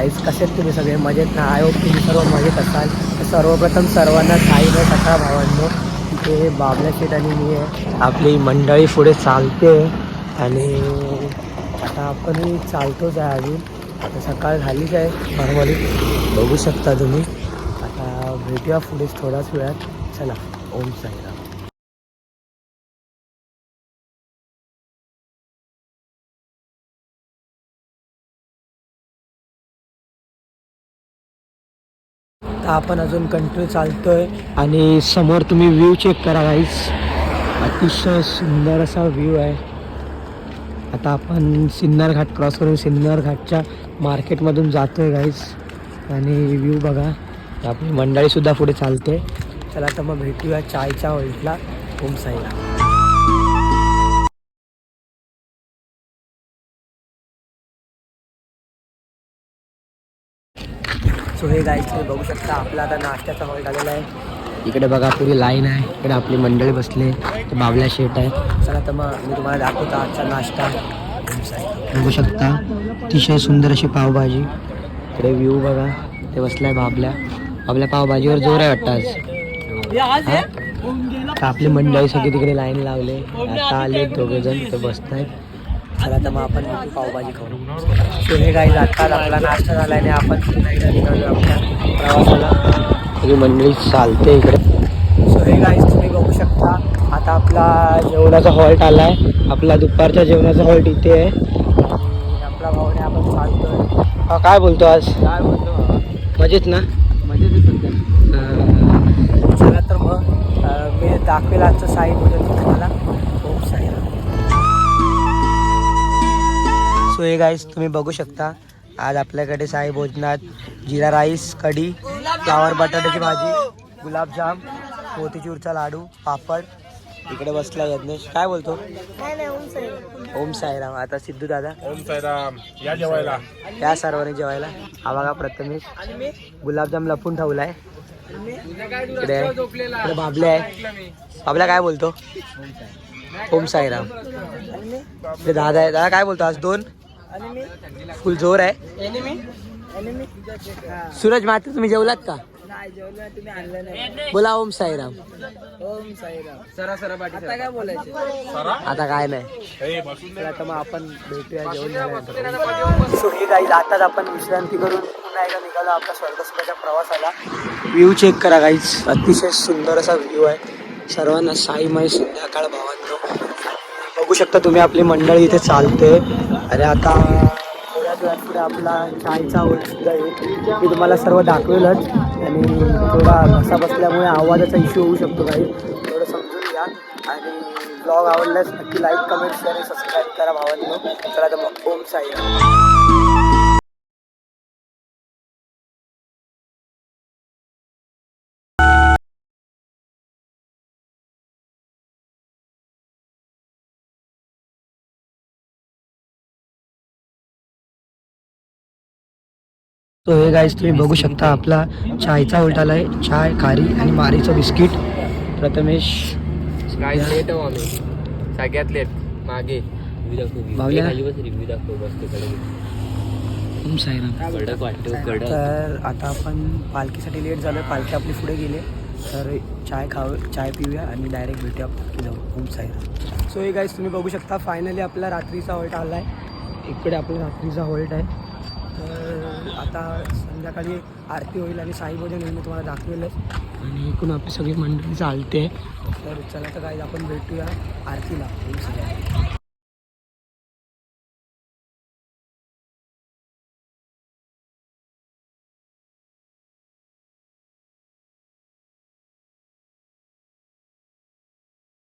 गाईस, कसे आहेत तुम्ही सगळे? मजेत ना? आय होप तुम्ही सर्व मजेत असाल. तर सर्वप्रथम सर्वांना साई नाही सकाळ भावांनो. इथे बाबल्या शेठ आणि मी आहे, आपली मंडळी पुढे चालते आणि आता आपणही चालतोच आहे अजून. आता सकाळ झालीच आहे नॉर्मली, बघू शकता तुम्ही. आता भेटूया पुढेच थोड्याच वेळात. चला, ओम साईराम. तर आपण अजून कंटिन्यू चालतोय आणि समोर तुम्ही व्ह्यू चेक करा गाईस, अतिशय सुंदर असा व्ह्यू आहे. आता आपण सिन्नर घाट क्रॉस करून सिन्नर घाटच्या मार्केटमधून जातोय गाईस आणि व्ह्यू बघा. आपली मंडळीसुद्धा पुढे चालते. चला तर मग भेटूया चायच्या हॉल्टला. Om Sairam. So hey guys, तुम्ही बघू शकता आपला आता नाश्त्याचा हॉल्ट आलेला आहे. इकडे बघा पुरी लाईन आहे, इकडे आपली मंडळी बसले, ते बाबल्या शेट आहे. चला तर मग मी तुम्हाला दाखवतो आजचा नाश्ता. बघू शकता अतिशय सुंदर अशी पावभाजी. इकडे व्ह्यू बघा, ते बसलाय बाबल्या. आपल्या पावभाजीवर जोर आहे वाटतं आज. आपली मंडळी सगळी तिकडे लाईन लावले, आता आले दोघेजण, ते बसत आहेत. चला तर मग आपण पावभाजी खाऊ. सो हे गाईज, आता आपला नाश्ता झाला आणि आपण पुन्हा एकदा निघालो आपल्या प्रवासाला. सगळी मंडळी चालते इकडे. सो हे गाईज, तुम्ही बघू शकता आता आपला जेवणाचा हॉल्ट आला आहे. आपला दुपारच्या जेवणाचा हॉल्ट इथे आहे आणि आपला भाऊने आपण चालतोय. हा, काय बोलतो आज? काय बोलतो? मजेत ना? मजेत सध्या. चला तर मग मी दाखवेल आजचं साई भोजन तुम्हाला. Om Sairam. So hey guys, तुम्ही बघू शकता आज आपल्याकडे साई भोजनात जिरा राईस, कढी, फ्लावर बटाट्याची भाजी, गुलाबजाम, मोतीचूरचा लाडू, पापड. इकडे बसला यज्ञेश. काय बोलतो? ओम साईराम. आता सिद्धू दादा. ओम साईराम. या जेवायला. या सर्वांनी जेवायला. हा बघा प्रथमेश गुलाबजाम लपून ठेवलाय. इकडे बाबल्या आहे. बाबल्या काय बोलतो? ओम साईराम. इकडे दादा आहे. दादा काय बोलतो? आज दोन फुल जोर आहे. सूरज मात्र तुम्ही जेवलात का? बोला ओम साईराम. ओम साईराम. आता काय बोलायचं? आता काय नाही. आता मग आपण भेटूया जेवण झाल्यानंतर. सो हे गाईज, आताच आपण विश्रांती करून पुन्हा एकदा निघालो आपल्या स्वर्गसुखाच्या प्रवासाला. व्ह्यू चेक करा गाईज, अतिशय सुंदर असा व्ह्यू आहे. सर्वांना साईमय संध्याकाळ भावांनो. बघू शकता तुम्ही आपली मंडळी इथे चालते. अरे आता थोड्याच वेळात पुढे आपला चायचा हॉल्ट सुद्धा येईल. मी तुम्हाला सर्व दाखवेलच आणि थोडा घसा बसल्यामुळे आवाजाचा इश्यू होऊ शकतो काही, थोडं समजून घ्या. आणि ब्लॉग आवडल्यास नक्की लाईक, कमेंट, शेअर आणि सबस्क्राईब करा भावांनो. चला तर मग ओम साईराम. तो हे गाईस, तुम्ही बघू शकता आपला चायचा हॉल्ट आला आहे. चाय, खारी आणि मारीचं बिस्किट. प्रथमेश सगळ्यात लेट मागे बावल्या. ओम साईराम. कडक वाटतो. तर आता आपण पालखीसाठी लेट झालो. पालखी आपली पुढे गेले, तर चाय पिऊया आणि डायरेक्ट भेटूया पालखी जाऊ. Om Sairam. So hey guys, तुम्ही बघू शकता फायनली आपला रात्रीचा हॉल्ट आला आहे. इकडे आपला रात्रीचा हॉल्ट आहे. तर आता संध्याकाळी आरती होईल आणि साई भोजन होईल, मी तुम्हाला दाखवेलच. आणि इकडून आपली सगळी मंडळी चालते. तर चला तर गाईज, आपण भेटूया आरतीला.